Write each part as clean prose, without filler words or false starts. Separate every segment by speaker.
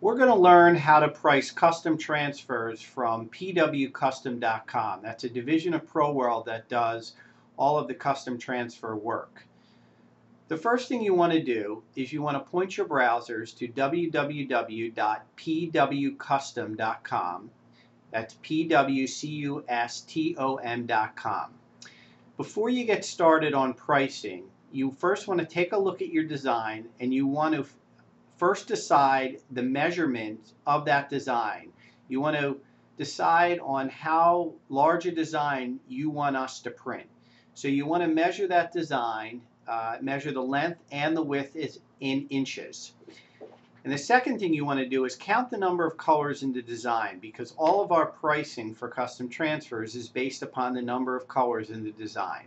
Speaker 1: We're going to learn how to price custom transfers from pwcustom.com. That's a division of ProWorld that does all of the custom transfer work. The first thing you want to do is you want to point your browsers to www.pwcustom.com. That's pwcustom.com. Before you get started on pricing, you first want to take a look at your design, and you want to first decide the measurement of that design. You want to decide on how large a design you want us to print. So you want to measure that design, measure the length and the width is in inches. And the second thing you want to do is count the number of colors in the design, because all of our pricing for custom transfers is based upon the number of colors in the design.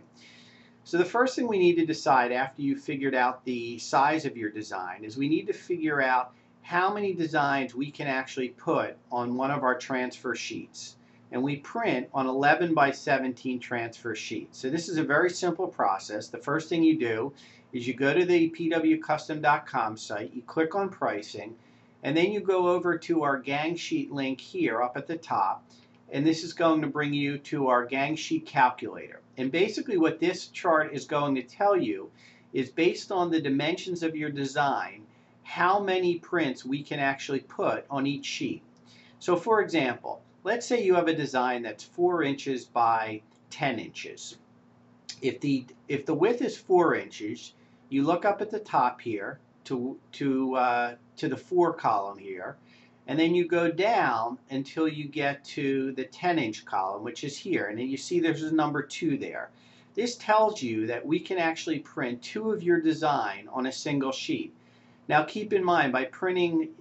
Speaker 1: So the first thing we need to decide after you've figured out the size of your design is we need to figure out how many designs we can actually put on one of our transfer sheets. And we print on 11 by 17 transfer sheets. So this is a very simple process. The first thing you do is you go to the pwcustom.com site, you click on pricing, and then you go over to our gang sheet link here up at the top. And this is going to bring you to our gang sheet calculator. And basically what this chart is going to tell you is, based on the dimensions of your design, how many prints we can actually put on each sheet. So for example, let's say you have a design that's 4 inches by 10 inches. If the width is 4 inches, you look up at the top here to the 4 column here, and then you go down until you get to the 10-inch column, which is here. And then you see there's a number 2 there. This tells you that we can actually print 2 of your design on a single sheet. Now keep in mind, by putting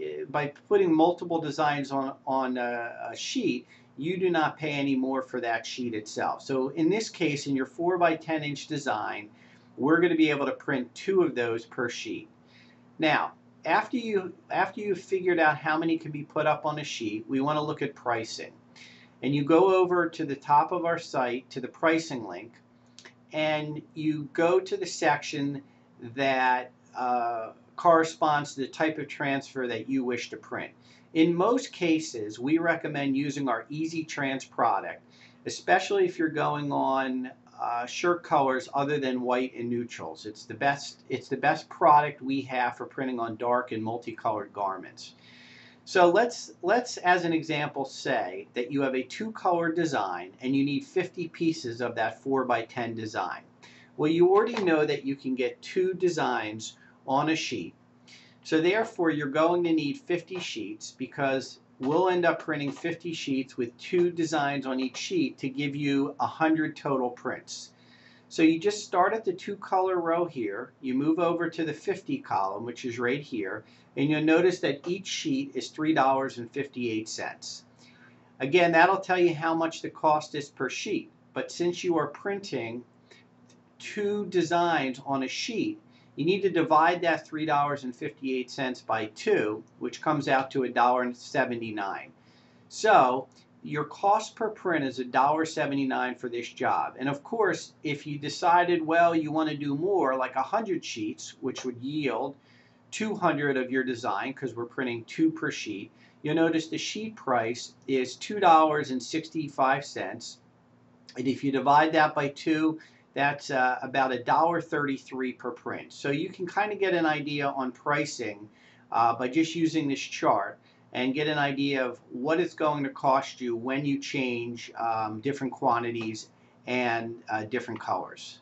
Speaker 1: multiple designs on a sheet, you do not pay any more for that sheet itself. So in this case, in your 4 by 10-inch design, we're going to be able to print 2 of those per sheet. Now, after you've figured out how many can be put up on a sheet, we want to look at pricing. And you go over to the top of our site to the pricing link, and you go to the section that corresponds to the type of transfer that you wish to print. In most cases, we recommend using our EasyTrans product, especially if you're going on shirt colors other than white and neutrals. It's the best product we have for printing on dark and multicolored garments. So let's as an example say that you have a 2-color design and you need 50 pieces of that 4 by 10 design. Well, you already know that you can get 2 designs on a sheet. So therefore you're going to need 50 sheets, because we'll end up printing 50 sheets with 2 designs on each sheet to give you 100 total prints. So you just start at the 2-color row here, you move over to the 50 column, which is right here, and you'll notice that each sheet is $3.58. Again, that'll tell you how much the cost is per sheet, but since you are printing 2 designs on a sheet, you need to divide that $3.58 by 2, which comes out to $1.79. So your cost per print is $1.79 for this job. And of course, if you decided, well, you want to do more, like 100 sheets, which would yield 200 of your design, because we're printing 2 per sheet, you'll notice the sheet price is $2.65. And if you divide that by 2, that's about $1.33 per print. So you can kind of get an idea on pricing by just using this chart, and get an idea of what it's going to cost you when you change different quantities and different colors.